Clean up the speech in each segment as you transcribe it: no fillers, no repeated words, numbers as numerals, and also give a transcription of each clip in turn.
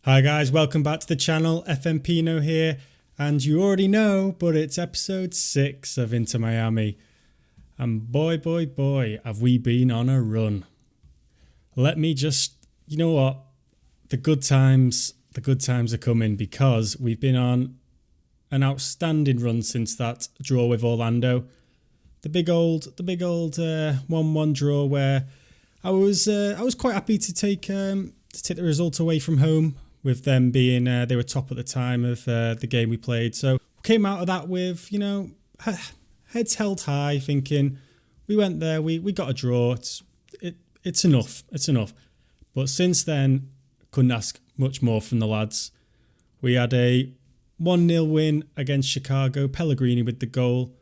Hi guys, welcome back to the channel. FM20 here, and you already know, but it's episode 6 of Into Miami. And boy, have we been on a run. Let me just, you know what? The good times are coming because we've been on an outstanding run since that draw with Orlando. The big old 1-1 draw where I was quite happy to take the result away from home, with them being they were top at the time of the game we played. So we came out of that with, heads held high, thinking we went there, we got a draw. It's enough. But since then, couldn't ask much more from the lads. We had a 1-0 win against Chicago, Pellegrini with the goal.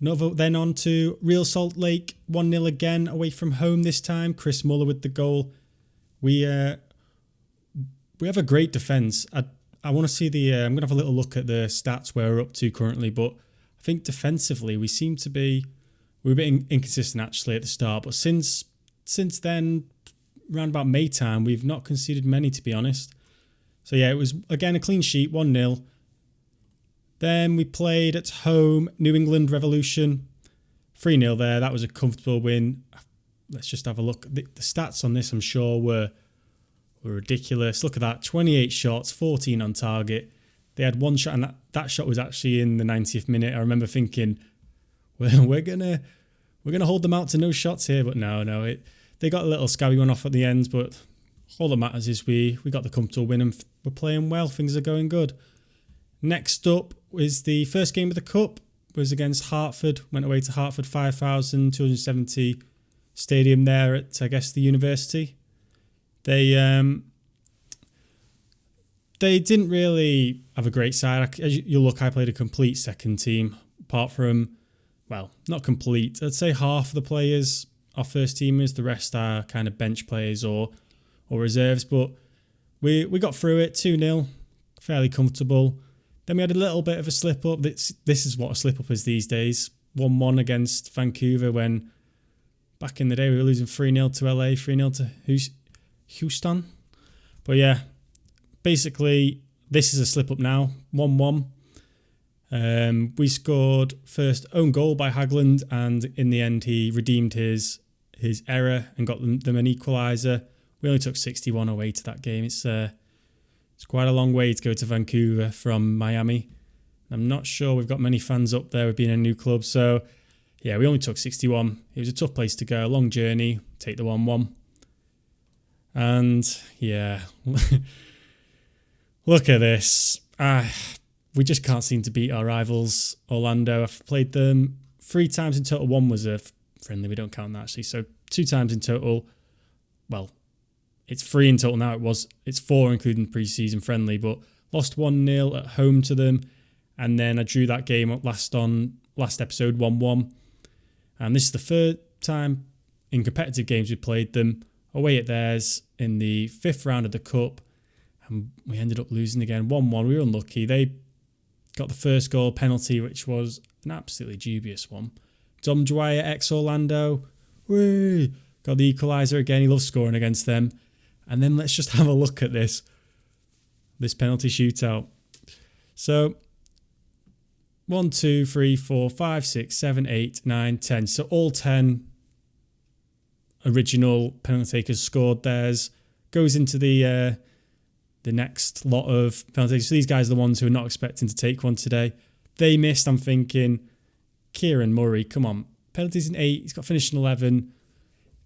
Then on to Real Salt Lake, 1-0 again away from home this time. Chris Muller with the goal. We have a great defence. I want to see I'm going to have a little look at the stats where we're up to currently, but I think defensively we were a bit inconsistent actually at the start, but since then, around about May time, we've not conceded many, to be honest. So yeah, it was again a clean sheet, 1-0. Then we played at home, New England Revolution, 3-0 there. That was a comfortable win. Let's just have a look. The stats on this, I'm sure, were ridiculous. Look at that, 28 shots, 14 on target. They had one shot, and that shot was actually in the 90th minute. I remember thinking, well, we're gonna hold them out to no shots here, but no. They got a little scabby one off at the end, but all that matters is we got the comfortable win and we're playing well. Things are going good. Next up is the first game of the Cup, was against Hartford. Went away to Hartford, 5,270 stadium there at, I guess, the university. They didn't really have a great side. As you look, I played a complete second team, apart from, well, not complete. I'd say half of the players are first teamers. The rest are kind of bench players or reserves. But we got through it, 2-0, fairly comfortable. Then we had a little bit of a slip up. This is what a slip up is these days. 1-1 against Vancouver, when back in the day we were losing 3-0 to LA, 3-0 to Houston. But yeah, basically this is a slip up now, 1-1. We scored first own goal by Hagland, and in the end he redeemed his error and got them an equaliser. We only took 61 away to that game. It's quite a long way to go to Vancouver from Miami. I'm not sure we've got many fans up there with being a new club. So yeah, we only took 61. It was a tough place to go, a long journey, take the 1-1. And yeah, look at this. We just can't seem to beat our rivals, Orlando. I've played them 3 times in total. One was a friendly. We don't count that, actually. So 2 times in total. Well, it's 3 in total now. It's 4 including pre-season friendly, but lost 1-0 at home to them. And then I drew that game up last episode, 1-1. And this is the 3rd time in competitive games we played them away at theirs in the 5th round of the Cup. And we ended up losing again, 1-1. We were unlucky. They got the first goal penalty, which was an absolutely dubious one. Dom Dwyer, ex-Orlando, got the equaliser again. He loves scoring against them. And then let's just have a look at this penalty shootout. So 1, 2, 3, 4, 5, 6, 7, 8, 9, 10. So all 10 original penalty takers scored theirs. Goes into the next lot of penalties. So these guys are the ones who are not expecting to take one today. They missed. I'm thinking, Kieran Murray, come on. Penalties in 8. He's got finished in 11.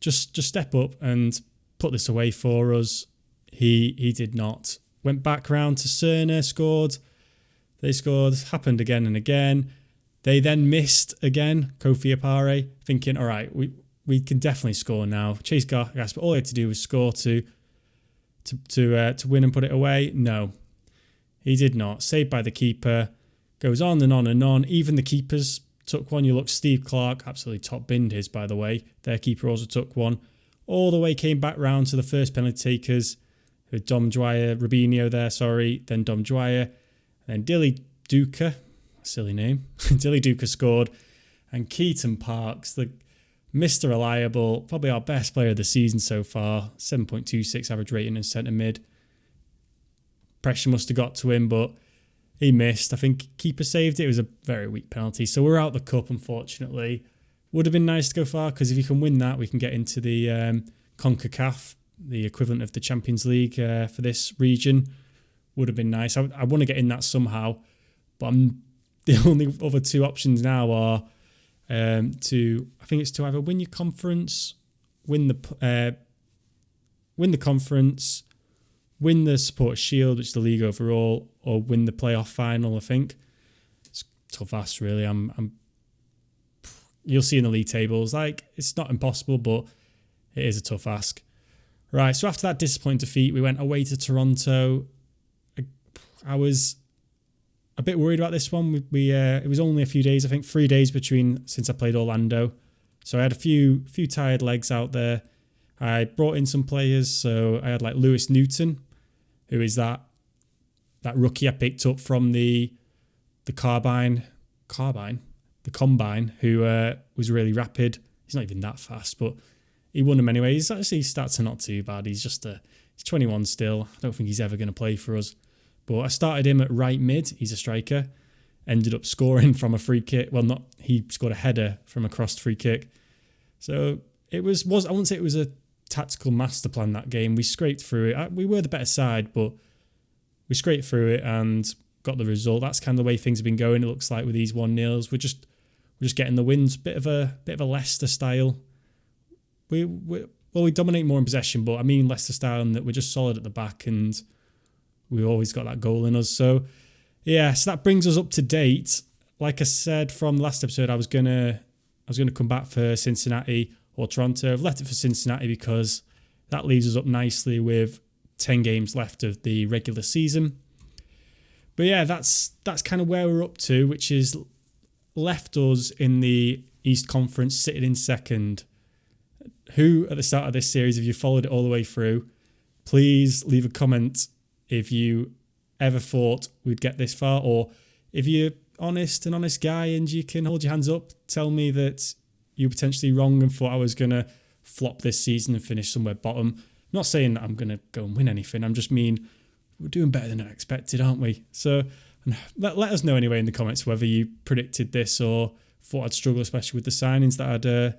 Just step up and put this away for us. He did not. Went back round to Cerner, scored. They scored. Happened again and again. They then missed again, Kofi Apare, thinking, all right, we can definitely score now. Chase Gasper, all he had to do was score to win and put it away. No, he did not. Saved by the keeper. Goes on and on and on. Even the keepers took one. You look, Steve Clark absolutely top binned his, by the way. Their keeper also took one. All the way came back round to the first penalty takers. Dom Dwyer, Rubinho there, then Dom Dwyer. And then Dilly Duca, silly name. Dilly Duca scored. And Keaton Parks, the Mr. Reliable, probably our best player of the season so far. 7.26 average rating in centre mid. pressure must have got to him, but he missed. I think keeper saved it. It was a very weak penalty. So we're out the cup, unfortunately. Would have been nice to go far, because if you can win that, we can get into the CONCACAF, the equivalent of the Champions League for this region. Would have been nice. I want to get in that somehow, but the only other two options now are to either win your conference, win the conference, win the Supporters' Shield, which is the league overall, or win the playoff final. I think it's tough ask, really. You'll see in the league tables, like, it's not impossible, but it is a tough ask. Right, so after that disappointing defeat, we went away to Toronto. I was a bit worried about this one. It was only a few days, I think 3 days since I played Orlando. So I had a few tired legs out there. I brought in some players, so I had like Lewis Newton, who is that rookie I picked up from the combine, who was really rapid. He's not even that fast, but he won him anyway. His stats are not too bad. He's 21 still. I don't think he's ever going to play for us. But I started him at right mid. He's a striker. Ended up scoring from a free kick. Well, he scored a header from a crossed free kick. So it was I wouldn't say it was a tactical master plan that game. We scraped through it. We were the better side, but we scraped through it and got the result. That's kind of the way things have been going. It looks like with these 1-0s, we're just getting the wins. Bit of a Leicester style. We dominate more in possession, but I mean Leicester style in that we're just solid at the back and we've always got that goal in us. So yeah, so that brings us up to date. Like I said from the last episode, I was gonna come back for Cincinnati or Toronto. I've left it for Cincinnati because that leaves us up nicely with 10 games left of the regular season. But yeah, that's kind of where we're up to, which is left us in the East Conference sitting in second. Who at the start of this series, if you followed it all the way through, please leave a comment if you ever thought we'd get this far, or if you're an honest guy and you can hold your hands up, tell me that you were potentially wrong and thought I was going to flop this season and finish somewhere bottom. I'm not saying that I'm going to go and win anything. I'm just mean we're doing better than I expected, aren't we? So let us know anyway in the comments whether you predicted this or thought I'd struggle, especially with the signings that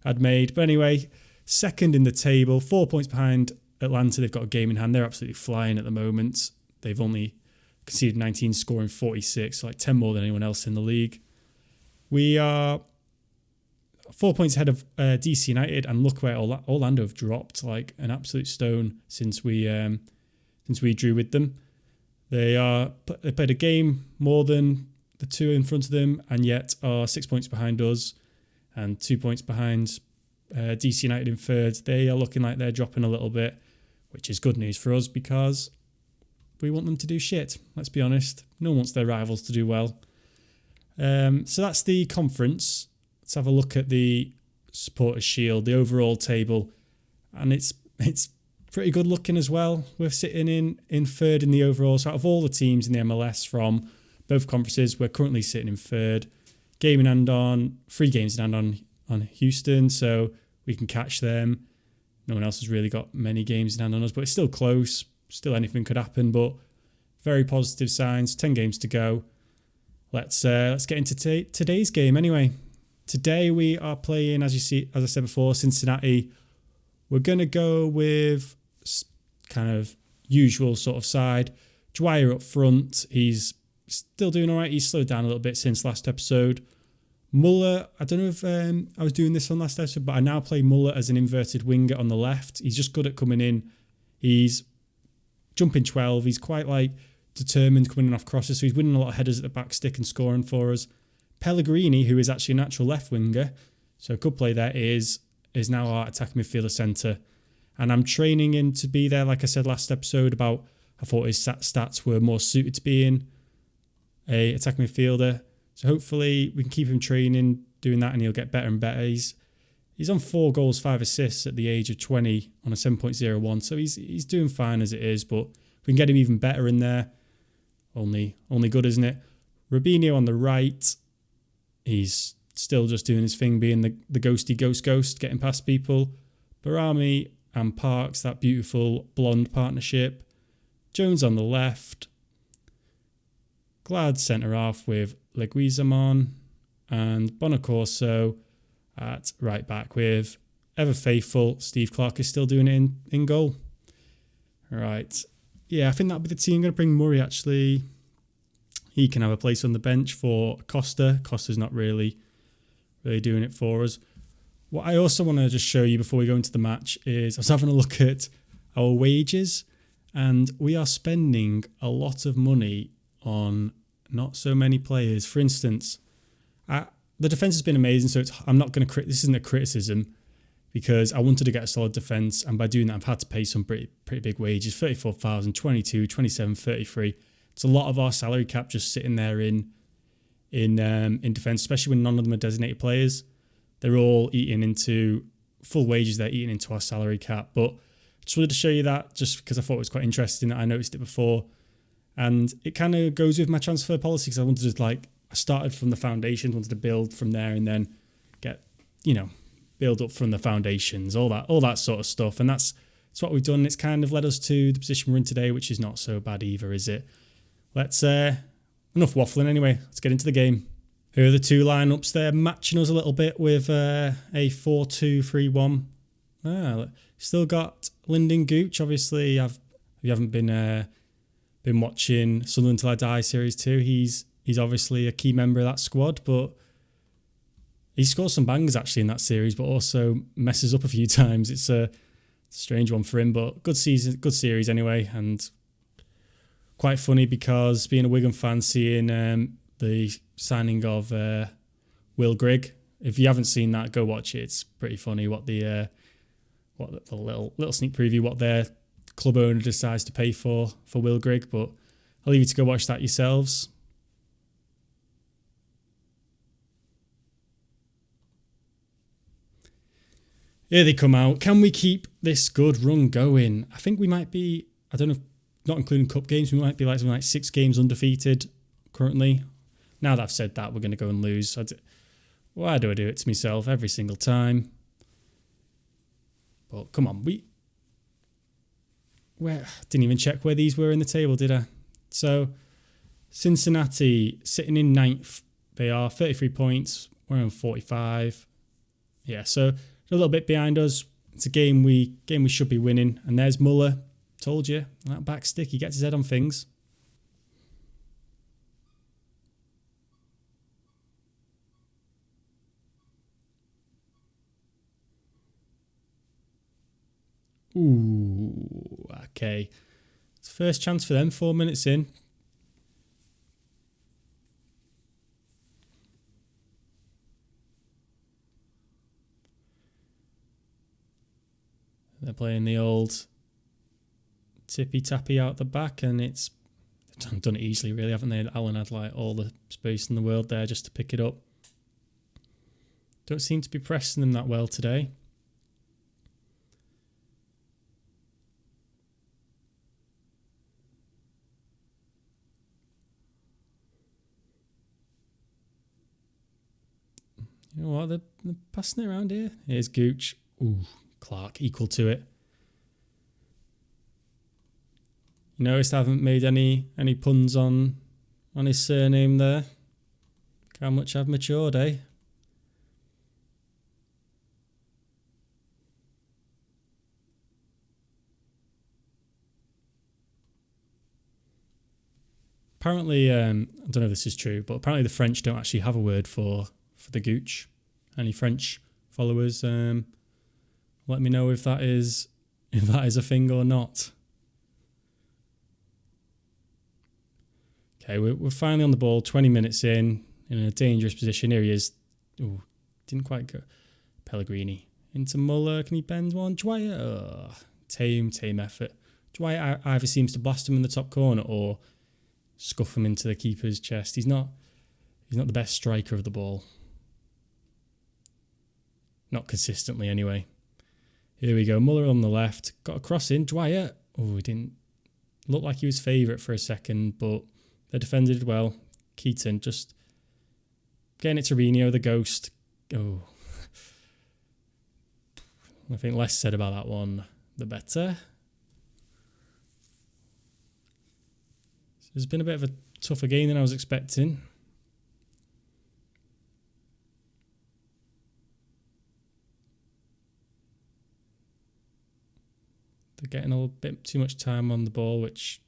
I'd made. But anyway, second in the table, 4 points behind Atlanta. They've got a game in hand. They're absolutely flying at the moment. They've only conceded 19, scoring 46, so like 10 more than anyone else in the league. We are 4 points ahead of DC United, and look where Orlando have dropped like an absolute stone since we drew with them. They played a game more than the two in front of them, and yet are 6 points behind us and 2 points behind DC United in third. They are looking like they're dropping a little bit, which is good news for us because we want them to do shit. Let's be honest. No one wants their rivals to do well. So that's the conference. Let's have a look at the Supporters' Shield, the overall table, and it's pretty good looking as well. We're sitting in third in the overall. So out of all the teams in the MLS from both conferences, we're currently sitting in third. 3 games in hand on Houston, so we can catch them. No one else has really got many games in hand on us, but it's still close. Still anything could happen, but very positive signs. 10 games to go. Let's get into today's game anyway. Today we are playing, as I said before, Cincinnati. We're going to go with kind of usual sort of side. Dwyer up front. He's still doing all right. He's slowed down a little bit since last episode. Muller, I don't know if I was doing this on last episode, but I now play Muller as an inverted winger on the left. He's just good at coming in. He's jumping 12. He's quite determined coming in off crosses, so he's winning a lot of headers at the back stick and scoring for us. Pellegrini, who is actually a natural left winger, so a good play there, is now our attacking midfielder centre. And I'm training him to be there, like I said last episode, about I thought his stats were more suited to being a attacking midfielder. So hopefully we can keep him training, doing that, and he'll get better and better. He's on 4 goals, 5 assists at the age of 20 on a 7.01. So he's doing fine as it is, but we can get him even better in there. Only good, isn't it? Robinho on the right. He's still just doing his thing, being the ghosty ghost, getting past people. Barami and Parks, that beautiful blonde partnership. Jones on the left. Glad centre half with Leguizamon. And Bonacorso at right back with ever faithful Steve Clark is still doing it in goal. Right. Yeah, I think that'll be the team. I'm going to bring Murray, actually. He can have a place on the bench for Costa. Costa's not really doing it for us. What I also want to just show you before we go into the match is I was having a look at our wages, and we are spending a lot of money on not so many players. For instance, the defence has been amazing, so I'm not going to this isn't a criticism, because I wanted to get a solid defence, and by doing that I've had to pay some pretty big wages. 34,000, 22, 27, 33. It's a lot of our salary cap just sitting there in defence, especially when none of them are designated players. They're all eating into full wages. They're eating into our salary cap. But I just wanted to show you that just because I thought it was quite interesting that I noticed it before. And it kind of goes with my transfer policy, because I wanted to, I started from the foundations, wanted to build from there and then build up from the foundations, all that sort of stuff. And that's what we've done. It's kind of led us to the position we're in today, which is not so bad either, is it? Let's, enough waffling anyway. Let's get into the game. Here are the two lineups. They're matching us a little bit with a 4-2-3-1. Still got Lyndon Gooch. Obviously, if you haven't been watching Sunderland Till I Die Series 2, he's obviously a key member of that squad, but he scores some bangers actually in that series, but also messes up a few times. It's a strange one for him, but good series anyway, and quite funny because being a Wigan fan, seeing the signing of Will Grigg. If you haven't seen that, go watch it. It's pretty funny what the little sneak preview what their club owner decides to pay for Will Grigg. But I'll leave you to go watch that yourselves. Here they come out. Can we keep this good run going? I think we might be, I don't know, not including cup games, we might be something like 6 games undefeated currently. Now that I've said that, we're going to go and lose. Why do I do it to myself every single time? But come on, didn't even check where these were in the table, did I? So Cincinnati sitting in 9th. They are 33 points. We're on 45. Yeah, so a little bit behind us. It's a game we should be winning. And there's Muller. Told you, that back stick, he gets his head on things. Ooh, okay. It's the first chance for them, 4 minutes in. They're playing the old tippy-tappy out the back, and it's done it easily, really, haven't they? Alan had all the space in the world there just to pick it up. Don't seem to be pressing them that well today. You know what? They're passing it around here. Here's Gooch. Ooh, Clark equal to it. You noticed I haven't made any puns on his surname there. Look how much I've matured, eh? Apparently, I don't know if this is true, but apparently the French don't actually have a word for the Gooch. Any French followers, let me know if that is a thing or not. Okay, we're finally on the ball, 20 minutes in a dangerous position. Here he is. Ooh, didn't quite go. Pellegrini. Into Muller. Can he bend one? Dwyer. Oh, tame effort. Dwyer either seems to blast him in the top corner or scuff him into the keeper's chest. He's not the best striker of the ball. Not consistently, anyway. Here we go. Muller on the left. Got a cross in. Dwyer. Oh, he didn't look like he was favourite for a second, but they defended well. Keaton just getting it to Reno, the ghost. Oh. I think less said about that one, the better. There's been a bit of a tougher game than I was expecting. They're getting a little bit too much time on the ball, which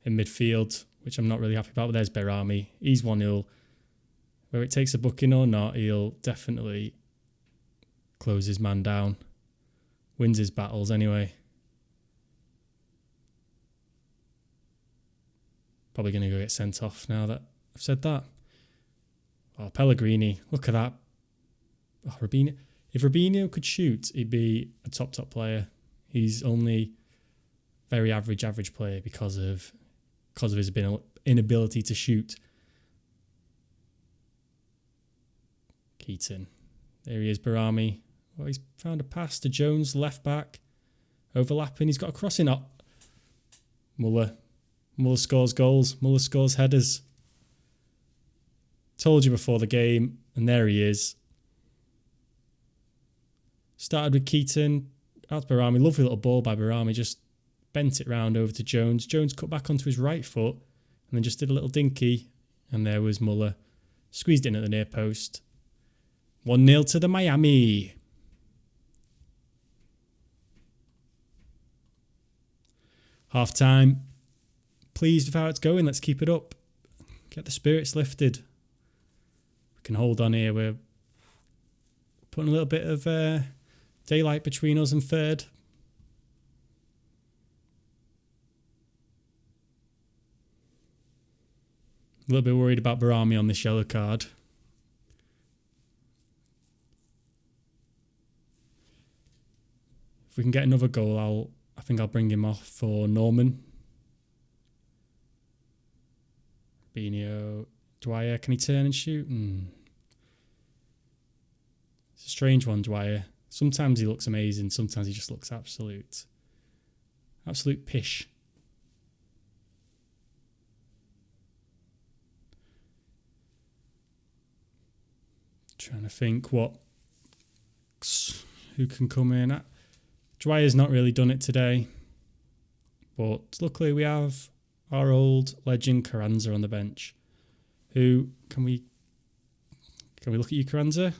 in midfield, which I'm not really happy about. But there's Berami. He's 1-0. Whether it takes a booking or not, he'll definitely close his man down. Wins his battles anyway. Probably going to go get sent off now that I've said that. Oh, Pellegrini. Look at that. Oh, Robinho. If Robinho could shoot, he'd be a top player. He's only very average player because of his inability to shoot. Keaton. There he is, Berami. Oh, he's found a pass to Jones, left back. Overlapping. He's got a crossing up. Muller scores goals. Muller scores headers. Told you before the game, and there he is. Started with Keaton. Out to Berami. Lovely little ball by Berami. Just bent it round over to Jones. Jones cut back onto his right foot and then just did a little dinky. And there was Muller. Squeezed in at the near post. 1-0 to the Miami. Half time. Pleased with how it's going. Let's keep it up. Get the spirits lifted. We can hold on here. We're putting a little bit of daylight between us and third. A little bit worried about Berami on this yellow card. If we can get another goal, I think I'll bring him off for Norman. Binho, Dwyer, can he turn and shoot? It's a strange one, Dwyer. Sometimes he looks amazing, sometimes he just looks absolute pish. Trying to think who can come in. Dwyer's not really done it today, but luckily we have our old legend Carranza on the bench. Who can we look at you, Carranza?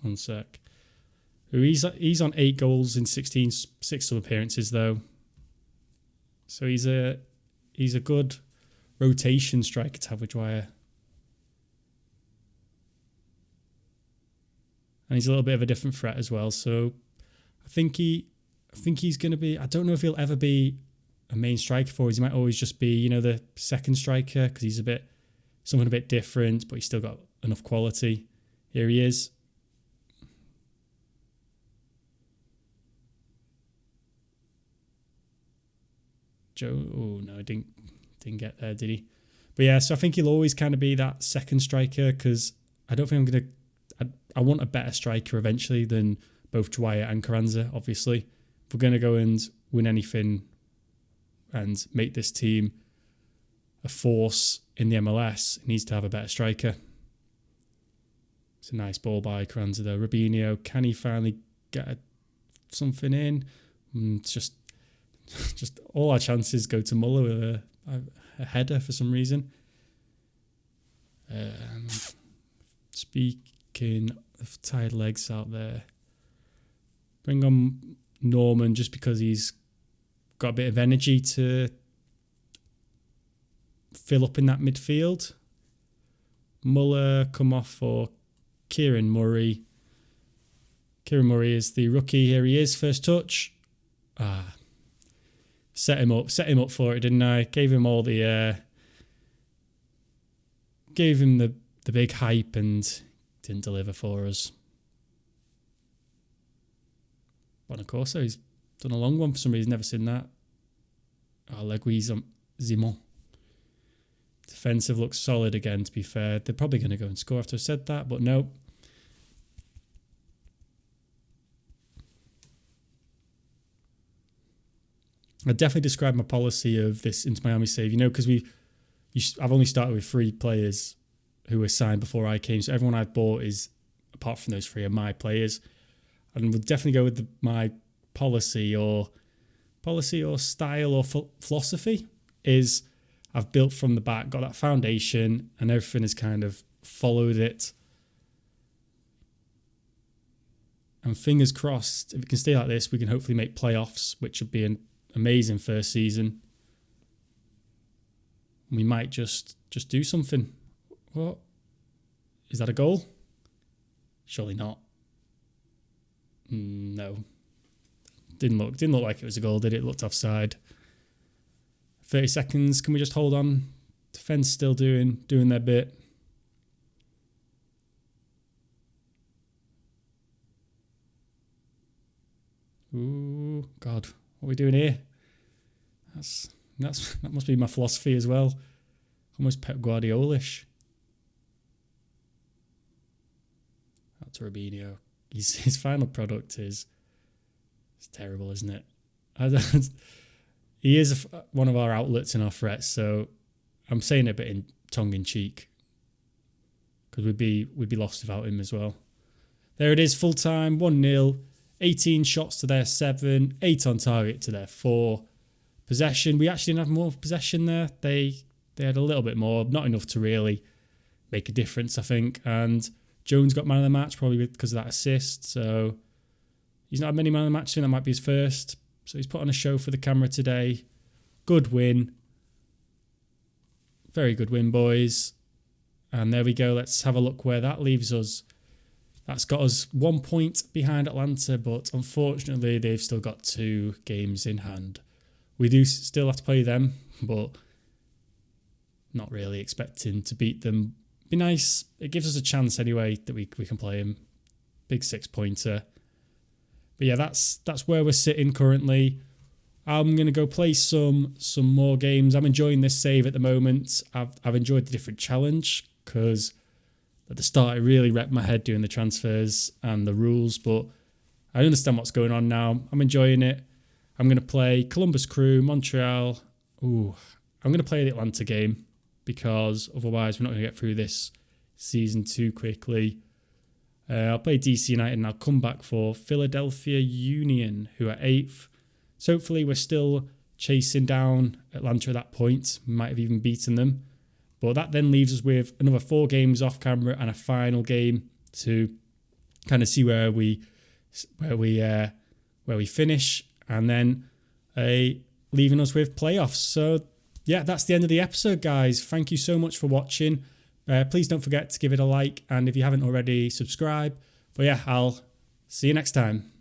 One sec. He's on 8 goals in 16 6 appearances though. So he's a good rotation striker to have with Dwyer. And he's a little bit of a different threat as well. So I think he's going to be. I don't know if he'll ever be a main striker for us. He might always just be, the second striker because he's someone a bit different, but he's still got enough quality. Here he is. Joe. Oh no, I didn't get there, did he? But yeah, so I think he'll always kind of be that second striker because I don't think I'm going to. I want a better striker eventually than both Dwyer and Carranza, obviously. If we're going to go and win anything and make this team a force in the MLS, it needs to have a better striker. It's a nice ball by Carranza though. Robinho, can he finally get something in? It's just all our chances go to Muller with a header for some reason. Speaking of tired legs out there, bring on Norman just because he's got a bit of energy to fill up in that midfield. Muller come off for Kieran Murray. Kieran Murray is the rookie. Here he is, first touch. Set him up for it, didn't I? Gave him all the gave him the big hype and didn't deliver for us. Bonacorso, he's done a long one for some reason, never seen that. Zimon. Defensive looks solid again, to be fair. They're probably going to go and score after I've said that, but no. I definitely describe my policy of this Inter Miami save, because I've only started with 3 players who were signed before I came, so everyone I've bought is, apart from those 3, are my players. And we'll definitely go with my policy or style or philosophy is I've built from the back, got that foundation, and everything has kind of followed it. And fingers crossed, if it can stay like this, we can hopefully make playoffs, which would be an amazing first season. We might just do something. What? Is that a goal? Surely not. No. Didn't look like it was a goal, did it? It looked offside. 30 seconds. Can we just hold on? Defence still doing their bit. Ooh, God, what are we doing here? That must be my philosophy as well. Almost Pep Guardiola-ish. That's Robinho. His final product is terrible, isn't it? He is one of our outlets in our threats, so I'm saying it a bit in tongue-in-cheek because we'd be lost without him as well. There it is, full time, 1-0. 18 shots to their 7, 8 on target to their 4. Possession, we actually didn't have more possession there. They had a little bit more, not enough to really make a difference, I think. And Jones got man of the match probably because of that assist. So he's not had many man of the match, I think that might be his first. So he's put on a show for the camera today. Good win. Very good win, boys. And there we go. Let's have a look where that leaves us. That's got us 1 point behind Atlanta, but unfortunately they've still got 2 games in hand. We do still have to play them, but not really expecting to beat them. Be nice. It gives us a chance anyway that we can play them. Big 6-pointer. But yeah, that's where we're sitting currently. I'm going to go play some more games. I'm enjoying this save at the moment. I've enjoyed the different challenge because at the start, it really wrecked my head doing the transfers and the rules, but I understand what's going on now. I'm enjoying it. I'm going to play Columbus Crew, Montreal. I'm going to play the Atlanta game because otherwise we're not going to get through this season too quickly. I'll play DC United and I'll come back for Philadelphia Union, who are 8th. So hopefully we're still chasing down Atlanta at that point. We might have even beaten them. But that then leaves us with another 4 games off camera and a final game to kind of see where we finish, and then leaving us with playoffs. So yeah, that's the end of the episode, guys. Thank you so much for watching. Please don't forget to give it a like, and if you haven't already, subscribe. But yeah, I'll see you next time.